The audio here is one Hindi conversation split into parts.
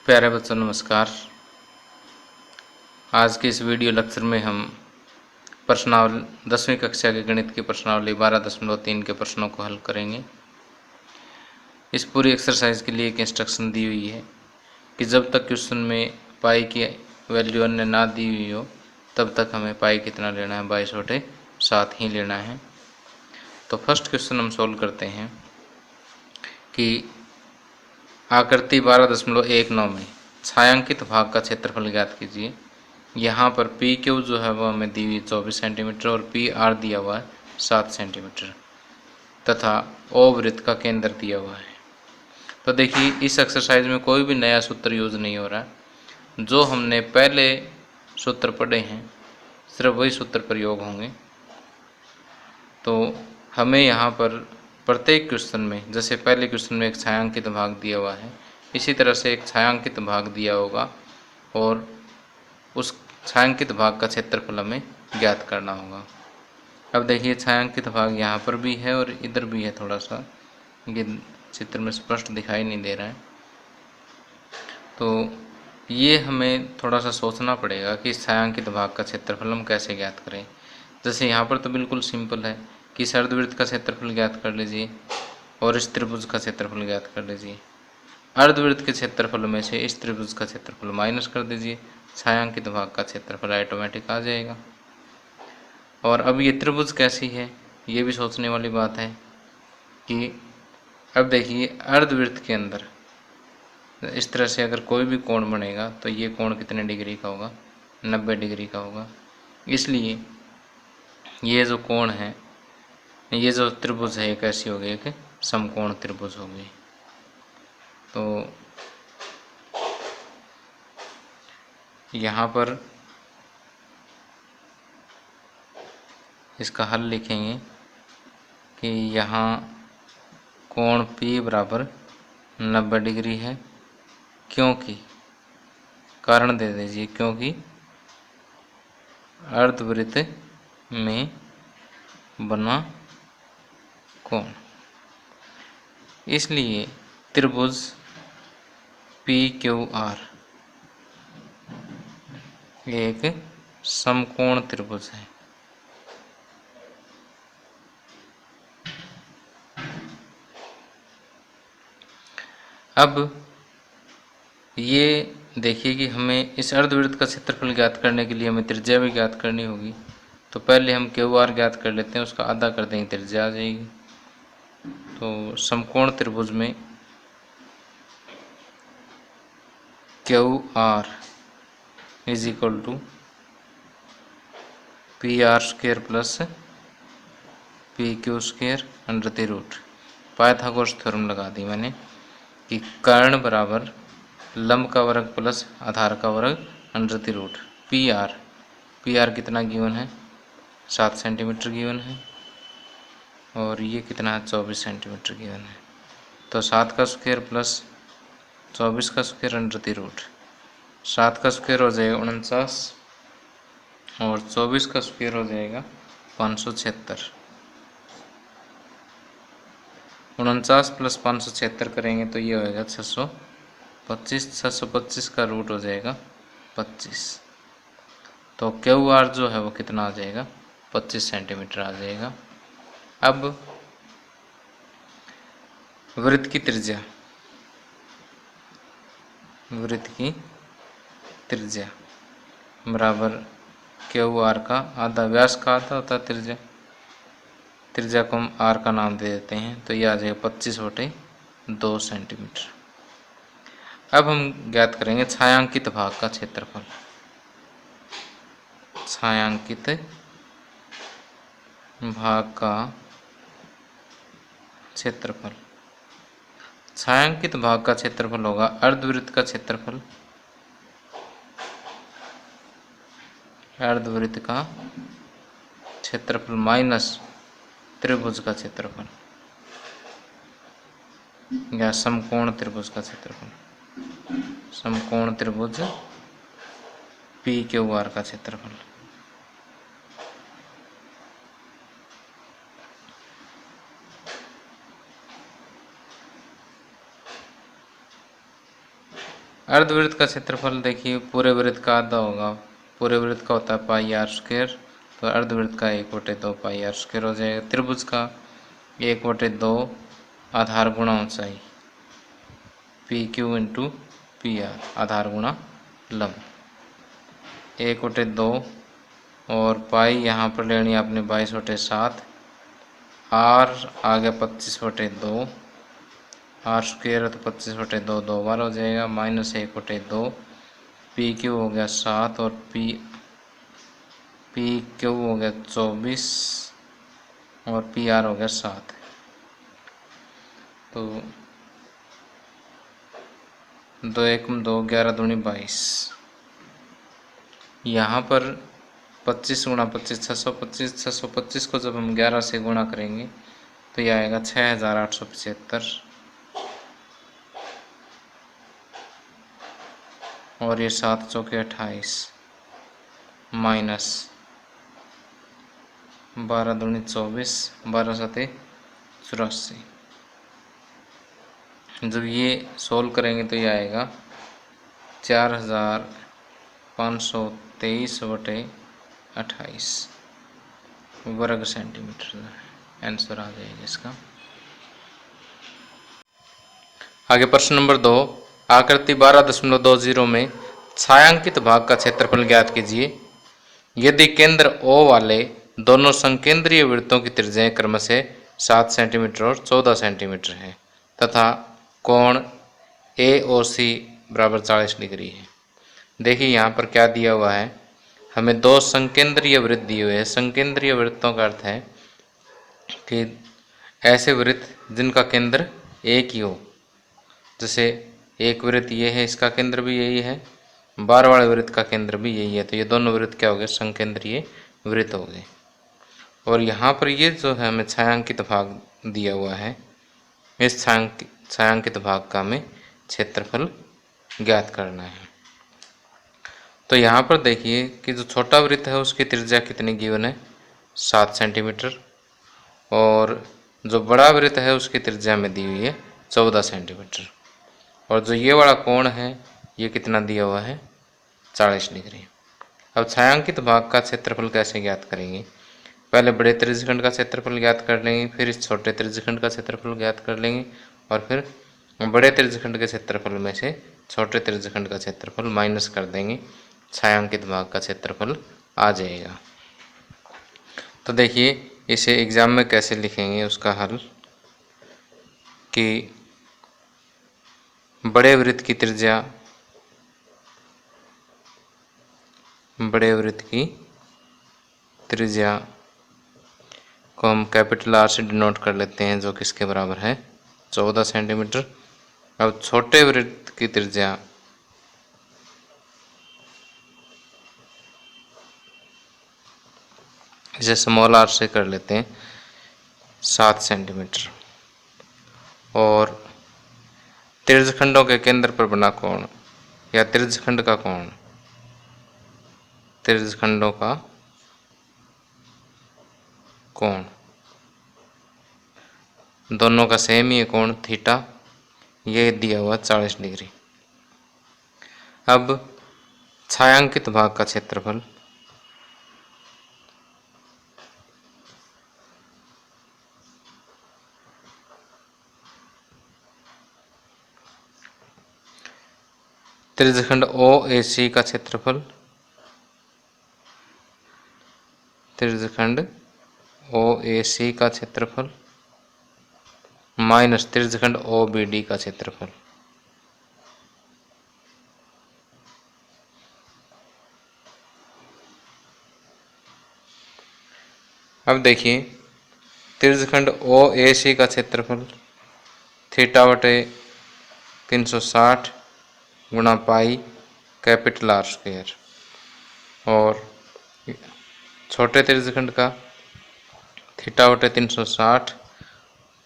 प्यारे बच्चों नमस्कार। आज के इस वीडियो लेक्चर में हम प्रश्नावली 10वीं कक्षा के गणित की प्रश्नावली 12.3 के प्रश्नों को हल करेंगे। इस पूरी एक्सरसाइज के लिए एक इंस्ट्रक्शन दी हुई है कि जब तक क्वेश्चन में पाई की वैल्यू अन्य ना दी हुई हो तब तक हमें पाई कितना लेना है, 22/7 ही लेना है। तो फर्स्ट क्वेश्चन हम सोल्व करते हैं कि आकृति 12.19 में छायांकित भाग का क्षेत्रफल ज्ञात कीजिए। यहाँ पर पी क्यू जो है वो हमें दी हुई 24 सेंटीमीटर और पी आर दिया हुआ है 7 सेंटीमीटर तथा ओ वृत्त का केंद्र दिया हुआ है। तो देखिए इस एक्सरसाइज में कोई भी नया सूत्र यूज नहीं हो रहा है। जो हमने पहले सूत्र पढ़े हैं सिर्फ वही सूत्र प्रयोग होंगे। तो हमें यहाँ पर प्रत्येक क्वेश्चन में, जैसे पहले क्वेश्चन में एक छायांकित भाग दिया हुआ है, इसी तरह से एक छायांकित भाग दिया होगा और उस छायांकित भाग का क्षेत्रफल हमें ज्ञात करना होगा। अब देखिए छायांकित भाग यहाँ पर भी है और इधर भी है, थोड़ा सा ये चित्र में स्पष्ट दिखाई नहीं दे रहा है। तो ये हमें थोड़ा सा सोचना पड़ेगा कि इस छायांकित भाग का क्षेत्रफल हम कैसे ज्ञात करें। जैसे यहाँ पर तो बिल्कुल सिंपल है कि इस अर्धवृत्त का क्षेत्रफल ज्ञात कर लीजिए और इस त्रिभुज का क्षेत्रफल ज्ञात कर लीजिए। अर्धवृत्त के क्षेत्रफल में से इस त्रिभुज का क्षेत्रफल माइनस कर दीजिए, छायांकित भाग का क्षेत्रफल ऑटोमेटिक आ जाएगा। और अब ये त्रिभुज कैसी है ये भी सोचने वाली बात है कि अब देखिए अर्धवृत्त के अंदर इस तरह से अगर कोई भी कोण बनेगा तो ये कोण कितने डिग्री का होगा, 90 डिग्री का होगा। इसलिए ये जो कोण है, ये जो त्रिभुज है, ये कैसी होगी, एक समकोण त्रिभुज होगी। तो यहाँ पर इसका हल लिखेंगे कि यहाँ कोण P बराबर 90 डिग्री है, क्योंकि कारण दे दीजिए, क्योंकि अर्धवृत्त में बना कोण, इसलिए त्रिभुज PQR एक समकोण त्रिभुज है। अब ये देखिए कि हमें इस अर्धवृत्त का क्षेत्रफल ज्ञात करने के लिए हमें त्रिज्या भी ज्ञात करनी होगी। तो पहले हम QR ज्ञात कर लेते हैं, उसका आधा कर देंगे, त्रिज्या आ जाएगी। तो समकोण त्रिभुज में QR is equal to PR² plus PQ² under the root. Pythagoras theorem लगा दी मैंने कि कर्ण बराबर लंब का वर्ग प्लस आधार का वर्ग अंडर द रूट। PR कितना गिवन है, 7 सेंटीमीटर गिवन है और ये कितना है, 24 सेंटीमीटर गिवन है। तो 7 का स्क्वायर प्लस 24 का स्क्वायर अंडर द रूट। 7 का स्क्वायर हो जाएगा 49 और 24 का स्क्वायर हो जाएगा 576। 49 प्लस 576 करेंगे तो ये होएगा 625। 625 का रूट हो जाएगा 25। तो QR जो है वो कितना आ जाएगा, 25 सेंटीमीटर आ जाएगा। अब वृत्त की त्रिज्या, वृत्त की त्रिज्या बराबर QR का आधा, व्यास का आधा होता है त्रिज्या। त्रिज्या को हम R का नाम दे देते हैं, तो ये आ जाएगा 25/2 सेंटीमीटर। अब हम ज्ञात करेंगे छायांकित भाग का क्षेत्रफल। छायांकित भाग का क्षेत्रफल, छायांकित भाग का क्षेत्रफल होगा अर्धवृत्त का क्षेत्रफल, अर्धवृत्त का क्षेत्रफल माइनस त्रिभुज का क्षेत्रफल या समकोण त्रिभुज का क्षेत्रफल, समकोण त्रिभुज PQR का क्षेत्रफल। अर्धवृत्त का क्षेत्रफल देखिए पूरे वृत्त का आधा होगा, पूरे वृत्त का होता है पाई आर स्क्वायर, तो अर्धवृत्त का 1/2 पाई आर स्क्वायर हो जाएगा। त्रिभुज का 1/2 आधार गुणा ऊंचाई P Q into P R, आधार गुणा लंब 1/2 और पाई यहाँ पर लेनी आपने 22/7, आर आ गया 25/2, आर स्क्वायर है तो 25/2 2 बार हो जाएगा, माइनस 1/2, पी क्यू हो गया 7 और पी क्यू हो गया 24 और पी आर हो गया 7। तो 2 1 2 11 दूनी 22, यहाँ पर 25 गुणा 25 625, 625 को जब हम 11 से गुणा करेंगे तो यह आएगा 6875 और ये 7 चौके 28 माइनस 12 दूनी 24, 12 सते 84। जब ये सोल्व करेंगे तो ये आएगा 4523/28 वर्ग सेंटीमीटर आंसर आ जाएगा इसका। आगे प्रश्न नंबर 2, आकृति 12.20 में छायांकित भाग का क्षेत्रफल ज्ञात कीजिए। यदि केंद्र O वाले दोनों संकेंद्रीय वृत्तों की त्रिज्याएं क्रमशः 7 सेंटीमीटर और 14 सेंटीमीटर है तथा कोण AOC बराबर 40 डिग्री है। देखिए यहाँ पर क्या दिया हुआ है, हमें दो संकेंद्रीय वृत्त दिए हुए हैं। संकेंद्रीय वृत्तों का अर्थ है कि ऐसे वृत्त जिनका केंद्र एक ही हो, जैसे एक वृत्त ये है, इसका केंद्र भी यही है, बार वाले वृत्त का केंद्र भी यही है, तो ये दोनों वृत्त क्या हो गए, संकेंद्रीय वृत्त हो गए। और यहाँ पर ये जो है हमें छायांकित भाग दिया हुआ है, इस छायांकित भाग का हमें क्षेत्रफल ज्ञात करना है। तो यहाँ पर देखिए कि जो छोटा वृत्त है उसकी त्रिज्या कितनी गिवन है, 7 सेंटीमीटर, और जो बड़ा वृत्त है उसकी त्रिज्या में दी हुई है 14 सेंटीमीटर, और जो ये वाला कोण है ये कितना दिया हुआ है, 40 डिग्री। अब छायांकित भाग का क्षेत्रफल कैसे ज्ञात करेंगे, पहले बड़े त्रिज्यखंड का क्षेत्रफल ज्ञात कर लेंगे, फिर इस छोटे त्रिज्यखंड का क्षेत्रफल ज्ञात कर लेंगे, और फिर बड़े त्रिज्यखंड के क्षेत्रफल में से छोटे त्रिज्यखंड का क्षेत्रफल माइनस कर देंगे, छायांकित भाग का क्षेत्रफल आ जाएगा। तो देखिए इसे एग्जाम में कैसे लिखेंगे उसका हल, कि बड़े वृत्त की त्रिज्या, बड़े वृत्त की त्रिज्या को हम कैपिटल आर से डिनोट कर लेते हैं, जो किसके बराबर है, 14 सेंटीमीटर। अब छोटे वृत्त की त्रिज्या इसे स्मॉल आर से कर लेते हैं 7 सेंटीमीटर, और त्रिज्यखंडों के केंद्र पर बना कोण या त्रिज्यखंड का कोण, त्रिज्यखंडों का कोण दोनों का सेम ही है कोण थीटा, ये दिया हुआ 40 डिग्री। अब छायांकित भाग का क्षेत्रफल, त्रिज्यखंड OAC का क्षेत्रफल, त्रिज्यखंड OAC का क्षेत्रफल माइनस त्रिज्यखंड OBD का क्षेत्रफल। अब देखिए त्रिज्यखंड OAC का क्षेत्रफल θ/360 गुणा पाई कैपिटल आर स्क्वायर, और छोटे त्रिज्यखंड का θ/360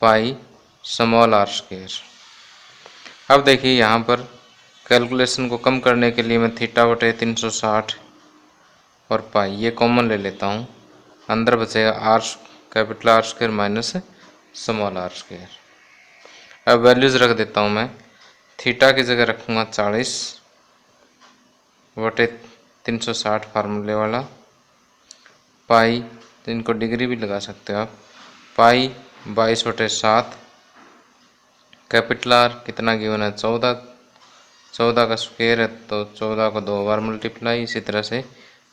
पाई स्मॉल आर स्क्वायर। अब देखिए यहाँ पर कैलकुलेशन को कम करने के लिए मैं θ/360 और पाई ये कॉमन ले लेता हूँ, अंदर बचेगा R capital R square minus small R square. अब वैल्यूज रख देता हूँ मैं, थीटा की जगह रखूँगा 40/360 फार्मूले वाला। पाई, तो इनको डिग्री भी लगा सकते हो आप। पाई 22/7। कैपिटल आर कितना गिवन है 14, 14 का स्क्वायर है तो 14 को 2 बार मल्टीप्लाई। इसी तरह से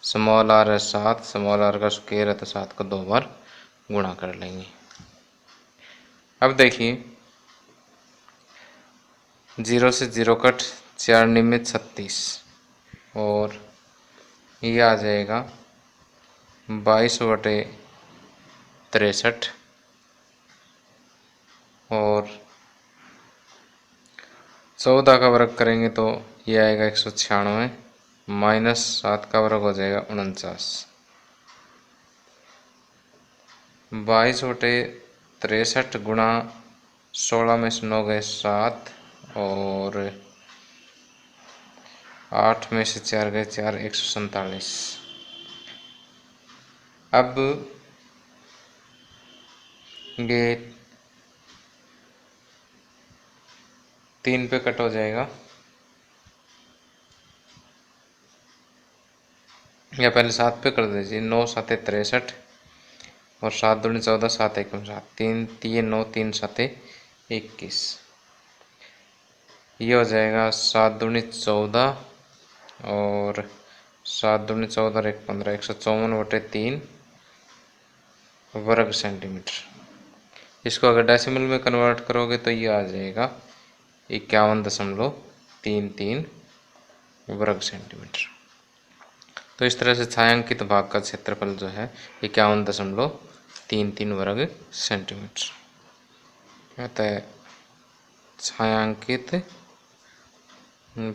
स्मॉल आर है 7, स्मॉल आर का स्क्वायर है तो 7 को 2 बार गुणा कर लेंगे। अब देखिए 0 से 0 कट, 4 निमित 36 और ये आ जाएगा 22/63 और 14 का वर्ग करेंगे तो ये आएगा 196 माइनस 7 का वर्ग हो जाएगा 49। 22/63 गुणा 16 में से 9 गए 7 और 8 में से 4 गए 4, 147। अब ये 3 पे कट हो जाएगा, या पहले 7 पे कर दीजिए। 9 7 63 और 7 दूनी 14, 7 1 7, 3 3 9, 3 7 21। ये हो जाएगा 7 दूनी 14 और 7 दूनी 14 और 1 15, 154/3 वर्ग सेंटीमीटर। इसको अगर डेसिमल में कन्वर्ट करोगे तो ये आ जाएगा 51.33 वर्ग सेंटीमीटर। तो इस तरह से छायांकित भाग का क्षेत्रफल जो है 51.33 वर्ग सेंटीमीटर। अतः छायांकित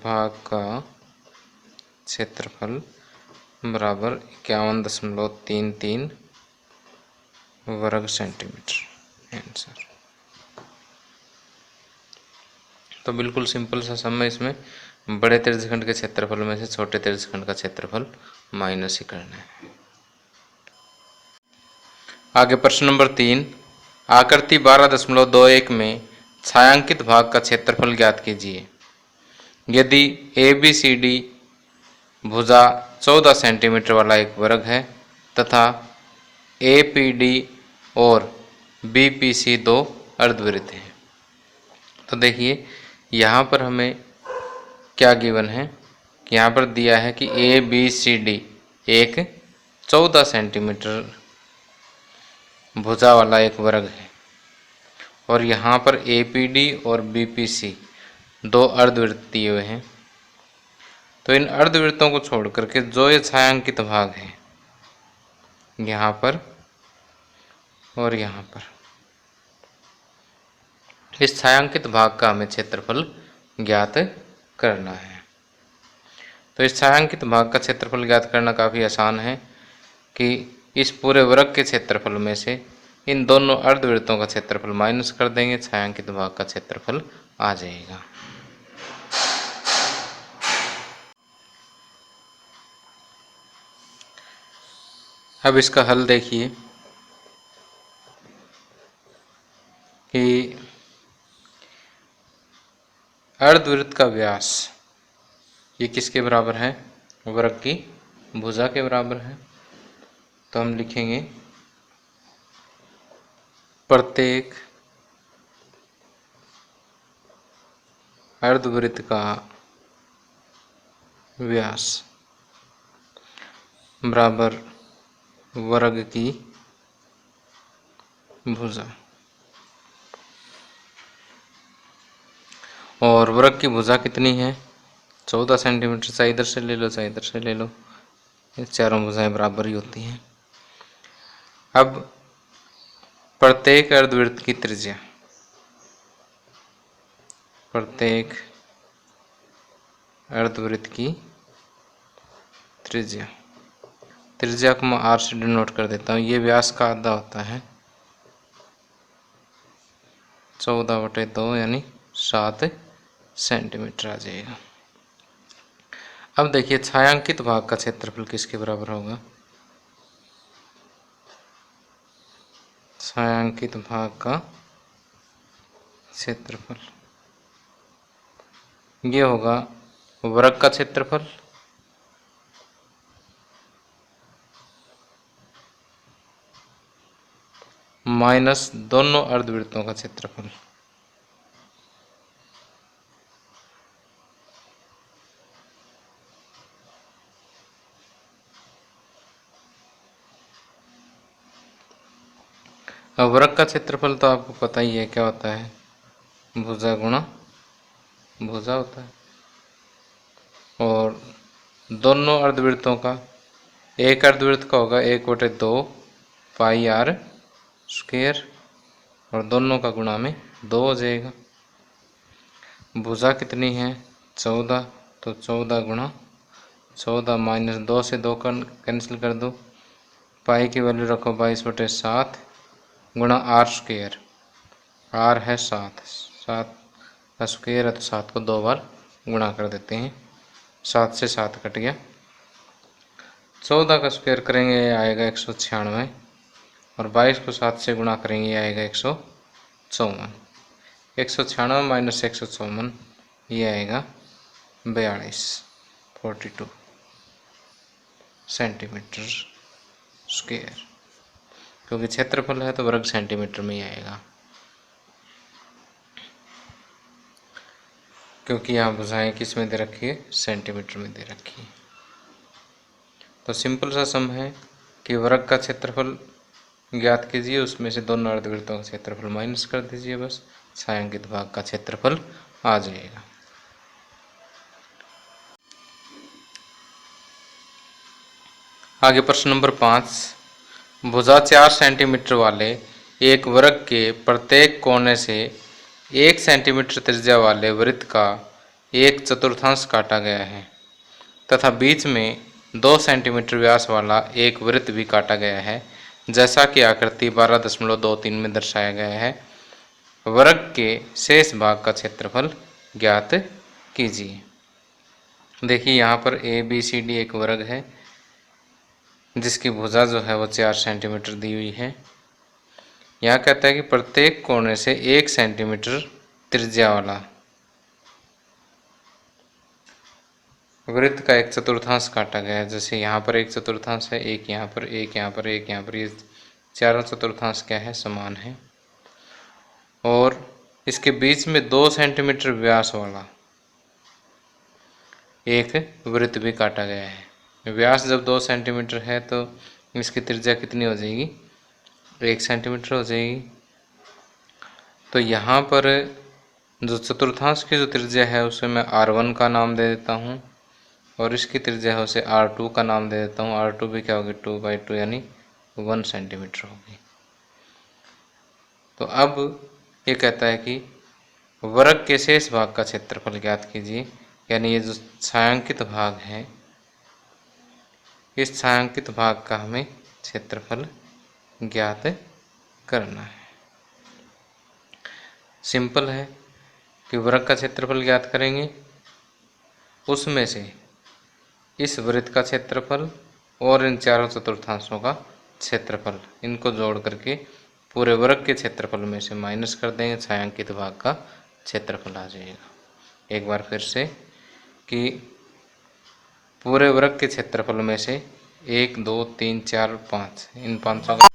भाग का क्षेत्रफल बराबर 51.33 वर्ग सेंटीमीटर आंसर। तो बिल्कुल सिंपल सा सम है। इसमें बड़े त्रिज्यखंड के क्षेत्रफल में से छोटे त्रिज्यखंड का क्षेत्रफल माइनस ही करना है। आगे प्रश्न नंबर 3, आकृति 12.21 में छायांकित भाग का क्षेत्रफल ज्ञात कीजिए। यदि ABCD भुजा 14 सेंटीमीटर वाला एक वर्ग है तथा APD और BPC दो अर्धवृत्त हैं, तो देखिए यहाँ पर हमें क्या गिवन है कि यहाँ पर दिया है कि ABCD एक 14 सेंटीमीटर भुजा वाला एक वर्ग है और यहाँ पर APD और BPC दो अर्धवृत्त दिए हुए हैं। तो इन अर्धवृत्तों को छोड़ करके जो ये छायांकित भाग है यहाँ पर और यहाँ पर, इस छायांकित भाग का हमें क्षेत्रफल ज्ञात करना है। तो इस छायांकित भाग का क्षेत्रफल ज्ञात करना काफ़ी आसान है कि इस पूरे वर्ग के क्षेत्रफल में से इन दोनों अर्धवृत्तों का क्षेत्रफल माइनस कर देंगे, छायांकित भाग का क्षेत्रफल आ जाएगा। अब इसका हल देखिए कि अर्धवृत्त का व्यास ये किसके बराबर है, वर्ग की भुजा के बराबर है। तो हम लिखेंगे प्रत्येक अर्धवृत्त का व्यास बराबर वर्ग की भुजा। और वर्ग की भुजा कितनी है 14 सेंटीमीटर। चाहे इधर से ले लो चाहे इधर से ले लो, ये चारों भुजाएं बराबर ही होती हैं। अब प्रत्येक अर्धवृत्त की त्रिज्या, प्रत्येक अर्धवृत्त की त्रिज्या, त्रिज्या को मैं R से डिनोट कर देता हूँ। ये व्यास का आधा होता है 14/2 यानी 7 सेंटीमीटर आ जाएगा। अब देखिए छायांकित भाग का क्षेत्रफल किसके बराबर होगा, छायांकित भाग का क्षेत्रफल ये होगा वर्ग का क्षेत्रफल माइनस दोनों अर्धवृत्तों का क्षेत्रफल। अब वर्ग का क्षेत्रफल तो आपको पता ही है क्या होता है, भुजा गुणा भुजा होता है। और दोनों अर्धवृत्तों का, एक अर्धवृत्त का होगा 1/2 पाई आर स्क्वायर और दोनों का गुणा में 2 हो जाएगा। भुजा कितनी है 14, तो 14 गुणा 14 माइनस 2 से 2 कैंसिल कर दो, पाई की वैल्यू रखो 22/7 गुणा आर स्क्वायर, आर है 7, 7 का स्क्वायर है तो 7 को 2 बार गुणा कर देते हैं, 7 से 7 कट गया। 14 का स्क्वायर करेंगे ये आएगा 196 और 22 को 7 से गुणा करेंगे ये आएगा 154। 196 माइनस 154 ये आएगा 42 सेंटीमीटर स्क्वायर, क्योंकि क्षेत्रफल है तो वर्ग सेंटीमीटर में ही आएगा, क्योंकि यहाँ भुजाएं किस में दे रखी है, सेंटीमीटर में दे रखी है। तो सिंपल सा सम है कि वर्ग का क्षेत्रफल ज्ञात कीजिए, उसमें से दोनों अर्धवृत्तों का क्षेत्रफल माइनस कर दीजिए, बस छायांकित भाग का क्षेत्रफल आ जाएगा। आगे प्रश्न नंबर 5, भुजा 4 सेंटीमीटर वाले एक वर्ग के प्रत्येक कोने से 1 सेंटीमीटर त्रिज्या वाले वृत्त का 1/4 काटा गया है तथा बीच में 2 सेंटीमीटर व्यास वाला एक वृत्त भी काटा गया है, जैसा कि आकृति 12.23 में दर्शाया गया है। वर्ग के शेष भाग का क्षेत्रफल ज्ञात कीजिए। देखिए यहाँ पर ABCD एक वर्ग है जिसकी भुजा जो है वो 4 सेंटीमीटर दी हुई है। यहाँ कहता है कि प्रत्येक कोने से 1 सेंटीमीटर त्रिज्या वाला वृत्त का 1/4 काटा गया है। जैसे यहाँ पर 1/4 है, एक यहाँ पर, एक यहाँ पर, एक यहाँ पर, ये चारों चतुर्थांश क्या है, समान है। और इसके बीच में 2 सेंटीमीटर व्यास वाला एक वृत्त भी काटा गया है। व्यास जब 2 सेंटीमीटर है तो इसकी त्रिज्या कितनी हो जाएगी, 1 सेंटीमीटर हो जाएगी। तो यहाँ पर जो चतुर्थांश की जो त्रिज्या है उसे मैं R1 का नाम दे देता हूँ और इसकी त्रिज्या है उसे R2 का नाम दे देता हूँ। R2 भी क्या होगी, 2/2 यानी 1 सेंटीमीटर होगी। तो अब ये कहता है कि वर्ग के शेष भाग का क्षेत्रफल ज्ञात कीजिए, यानी ये जो छायांकित भाग है, इस छायांकित भाग का हमें क्षेत्रफल ज्ञात करना है। सिंपल है कि वर्ग का क्षेत्रफल ज्ञात करेंगे, उसमें से इस वृत्त का क्षेत्रफल और इन चारों चतुर्थांशों का क्षेत्रफल, इनको जोड़ करके पूरे वर्ग के क्षेत्रफल में से माइनस कर देंगे, छायांकित भाग का क्षेत्रफल आ जाएगा। एक बार फिर से कि पूरे वर्ग के क्षेत्रफल में से 1 2 3 4 5 इन पांचों का।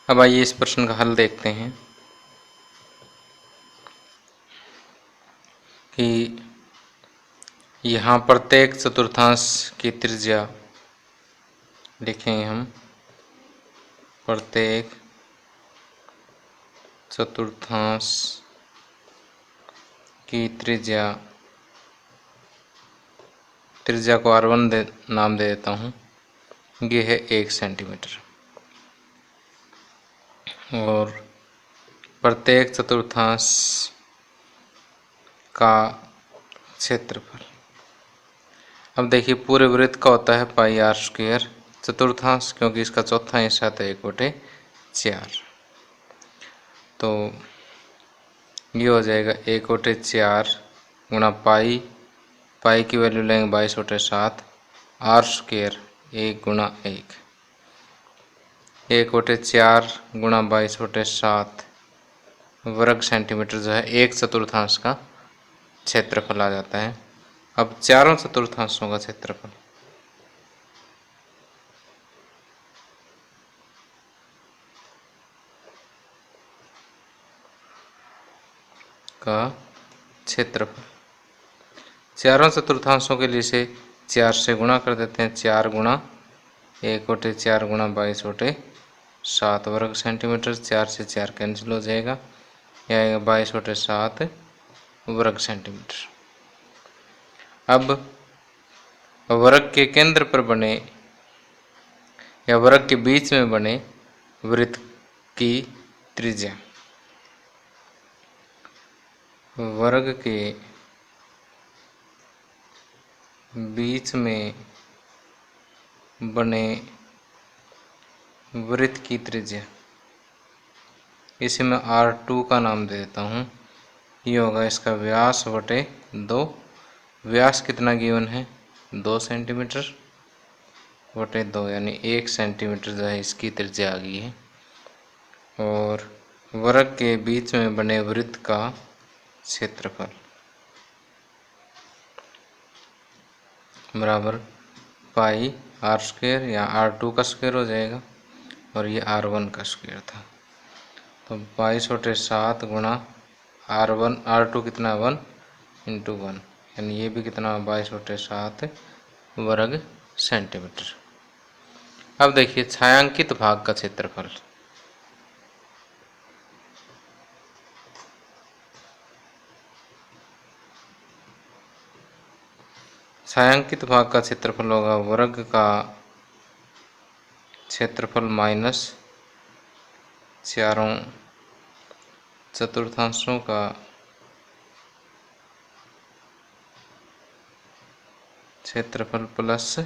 अब आइए इस प्रश्न का हल देखते हैं कि यहाँ प्रत्येक चतुर्थांश की त्रिज्या लिखेंगे हम, प्रत्येक चतुर्थांश की त्रिज्या को R1 नाम दे देता हूँ, ये है 1 सेंटीमीटर। और प्रत्येक चतुर्थांश का क्षेत्रफल, अब देखिए पूरे वृत्त का होता है पाई आर स्क्वायर, चतुर्थांश क्योंकि इसका चौथा हिस्सा था 1/4, तो ये हो जाएगा 1/4 गुणा पाई की वैल्यू लेंगे 22/7, आर स्क्वायर 1 गुणा 1, 1/4 गुणा 22/7 वर्ग सेंटीमीटर जो है 1/4 का क्षेत्रफल आ जाता है। अब 4/4 का क्षेत्रफल का क्षेत्रफल 4/4 के लिए से 4 से गुणा कर देते हैं। 4 गुणा 1/4 गुणा 22/7 वर्ग सेंटीमीटर। 4 से 4 कैंसिल हो जाएगा, यह आएगा 22/7 वर्ग सेंटीमीटर। अब वर्ग के केंद्र पर बने या वर्ग के बीच में बने वृत्त की त्रिज्या, वर्ग के बीच में बने वृत्त की त्रिज्या, इसे मैं R2 का नाम दे देता हूँ। ये होगा इसका व्यास बटे 2। व्यास कितना गिवन है 2 सेंटीमीटर बटे 2, यानी 1 सेंटीमीटर जो है इसकी त्रिज्या आ गई है। और वर्ग के बीच में बने वृत्त का क्षेत्रफल बराबर पाई R² या R2 का स्क्वायर हो जाएगा, और ये R1 का स्क्वायर था। तो 22/7 गुणा R1 R2 कितना 1 × 1, यानी ये भी कितना 22/7 वर्ग सेंटीमीटर। अब देखिए छायांकित भाग का क्षेत्रफल, छायांकित भाग का क्षेत्रफल होगा वर्ग का क्षेत्रफल माइनस 4/4 का क्षेत्रफल प्लस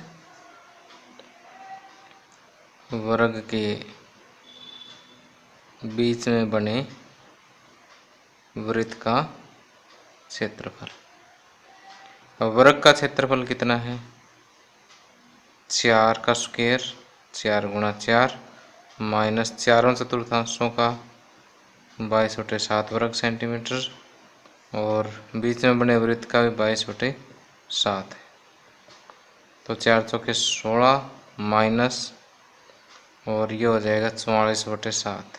वर्ग के बीच में बने वृत्त का क्षेत्रफल। वर्ग का क्षेत्रफल कितना है 4 का स्क्वायर, 4 गुणा 4 माइनस 4/4 का 22/7 वर्ग सेंटीमीटर, और बीच में बने वृत्त का भी 22/7 है। तो 4 चौके 16 माइनस, और ये हो जाएगा 44/7।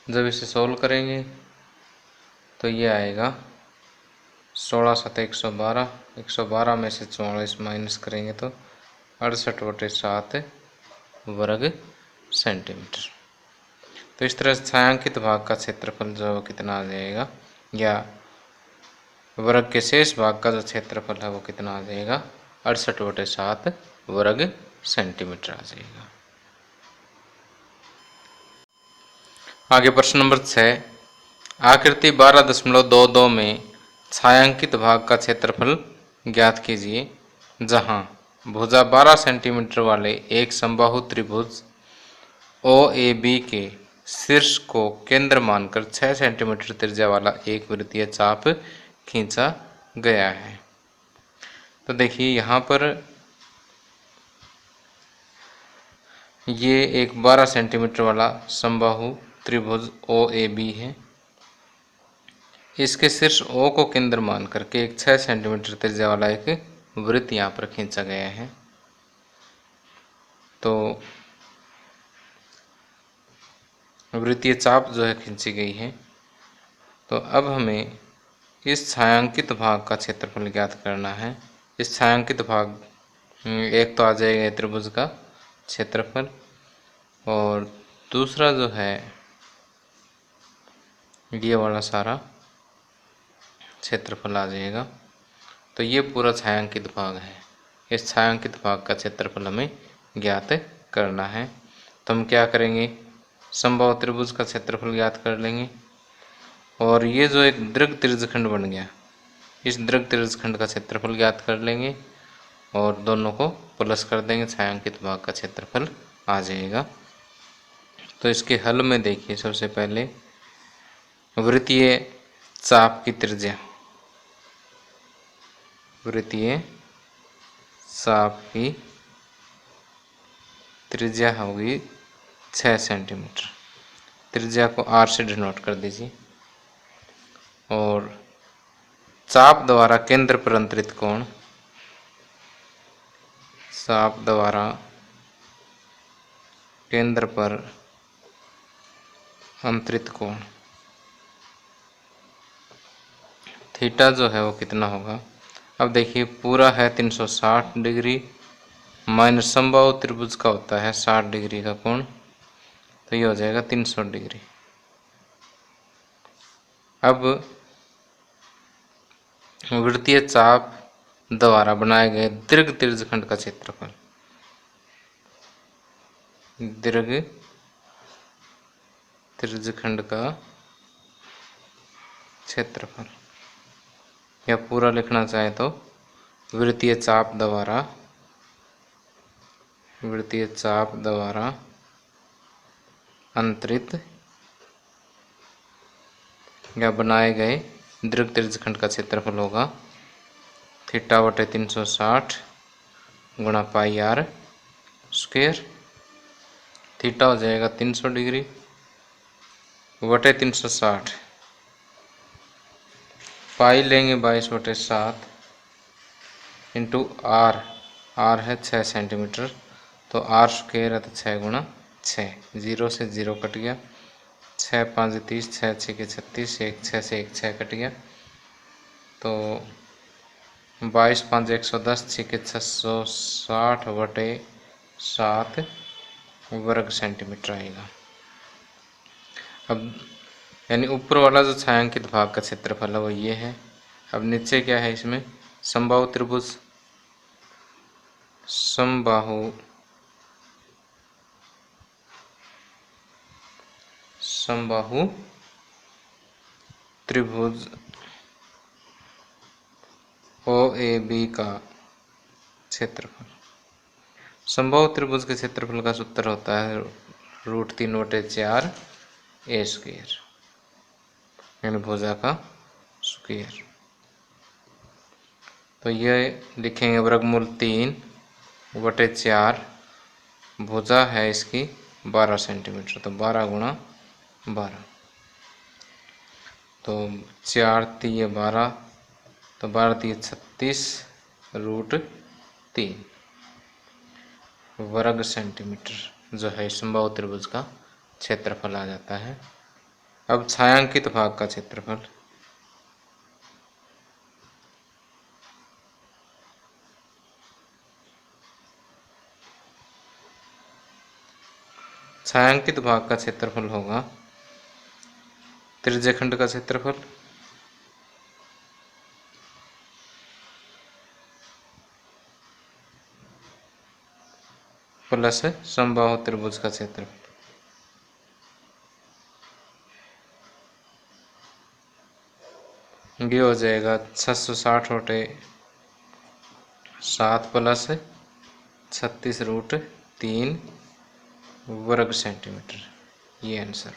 जब इसे सोल्व करेंगे तो ये आएगा 16 × 7 = 112, 112 में से 44 माइनस करेंगे तो 68/7 वर्ग सेंटीमीटर। तो इस तरह से छायांकित भाग का क्षेत्रफल जो कितना आ जाएगा, या वर्ग के शेष भाग का जो क्षेत्रफल है वो कितना आ जाएगा 68/7 वर्ग सेंटीमीटर आ जाएगा। आगे प्रश्न नंबर 6, आकृति 12.22 में छायांकित भाग का क्षेत्रफल ज्ञात कीजिए, जहां भुजा 12 सेंटीमीटर वाले एक समबाहु त्रिभुज OAB के शीर्ष को केंद्र मानकर 6 सेंटीमीटर त्रिज्या वाला एक वृत्तीय चाप खींचा गया है। तो देखिए यहाँ पर ये एक 12 सेंटीमीटर वाला समबाहु त्रिभुज OAB है। इसके शीर्ष O को केंद्र मान करके एक 6 सेंटीमीटर त्रिज्या वाला एक वृत्त यहाँ पर खींचा गया है। तो वृत्तीय चाप जो है खींची गई है। तो अब हमें इस छायांकित भाग का क्षेत्रफल ज्ञात करना है। इस छायांकित भाग एक तो आ जाएगा त्रिभुज का क्षेत्रफल, और दूसरा जो है ये वाला सारा क्षेत्रफल आ जाएगा। तो ये पूरा छायांकित भाग है। इस छायांकित भाग का क्षेत्रफल हमें ज्ञात करना है। तो हम क्या करेंगे, समबाहु त्रिभुज का क्षेत्रफल ज्ञात कर लेंगे, और ये जो एक दीर्घ त्रिज्यखंड बन गया, इस दीर्घ त्रिज्यखंड का क्षेत्रफल ज्ञात कर लेंगे और दोनों को प्लस कर देंगे, छायांकित भाग का क्षेत्रफल आ जाएगा। तो इसके हल में देखिए, सबसे पहले वृत्तीय चाप की त्रिज्या, वृत्तीय चाप की त्रिज्या होगी 6 सेंटीमीटर। त्रिज्या को r से डिनोट कर दीजिए। और चाप द्वारा केंद्र पर अंतरित कोण, चाप द्वारा केंद्र पर अंतरित कोण थीटा जो है वो कितना होगा। अब देखिए पूरा है 360 डिग्री माइनस समबाहु त्रिभुज का होता है 60 डिग्री का कोण, तो ये हो जाएगा 300 डिग्री। अब वृत्तीय चाप द्वारा बनाए गए दीर्घ त्रिज्यखंड का क्षेत्रफल, दीर्घ त्रिज्यखंड का क्षेत्रफल, या पूरा लिखना चाहे तो वृत्तीय चाप द्वारा अंतरित या बनाए गए दीर्घ त्रिज्यखंड का क्षेत्रफल होगा थीटा बटे 360 गुणा पाई r स्क्वायर। थीटा हो जाएगा 300 डिग्री बटे 360, पाई लेंगे 22/7 इंटू r, r है 6 सेंटीमीटर, तो r स्क्वायर है तो 6 गुणा 6, 0 से 0 कट गया, 6 5 30, 6 6 के 36, 1 6 से 1 6 कट गया, तो 22 5 110, 6 के 660 बटे 7 वर्ग सेंटीमीटर आएगा। अब यानी ऊपर वाला जो छायांकित भाग का क्षेत्रफल है वो ये है। अब नीचे क्या है, इसमें समबाहु त्रिभुज, समबाहु त्रिभुज OAB का क्षेत्रफल। समबाहु त्रिभुज के क्षेत्रफल का सूत्र होता है √3/4 a स्क्वायर, यानी भुजा का स्क्वायर। तो ये लिखेंगे वर्गमूल 3/4, भुजा है इसकी 12 सेंटीमीटर, तो 12 गुणा 12, तो 4 3 12, तो 12 3 36 √3 वर्ग सेंटीमीटर जो है समबाहु त्रिभुज का क्षेत्रफल आ जाता है। अब छायांकित भाग का क्षेत्रफल, छायांकित भाग का क्षेत्रफल होगा त्रिज्यखंड का क्षेत्रफल प्लस समबाहु त्रिभुज का क्षेत्रफल। ये हो जाएगा 660 बटे 7 प्लस 36 √3 वर्ग सेंटीमीटर, ये आंसर।